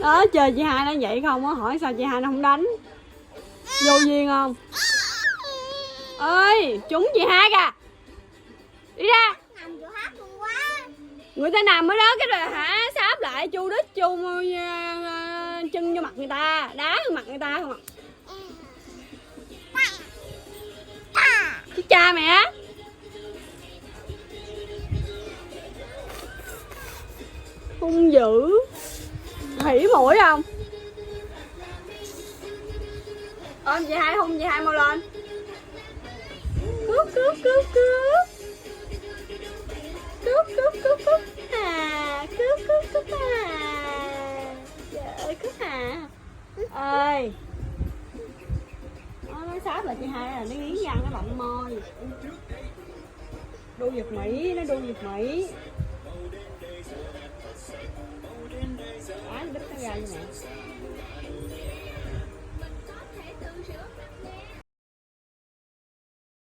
Đó, chơi chị hai nó vậy không á, hỏi sao chị hai nó không đánh. Vô duyên không? Ơi, trúng chị hai kìa. Đi ra. Người ta nằm ở đó cái rồi hả, sáp lại chu đít chu chân vô mặt người ta, đá vô mặt người ta không à. Chứ cha mẹ á. Hung dữ. Hỉ mũi không? Ôm chị hai, hung chị hai mau lên. Cướp cướp cướp cướp. Cướp cướp cướp cướp. À, cướp cướp cướp à. Trời ơi, cướp à. Ơi. Nó sáp lại chị hai là nó nghiến răng, nó bặm môi. Đu giật Mỹ, nó đu giật Mỹ. Đá đít nó ra như nè.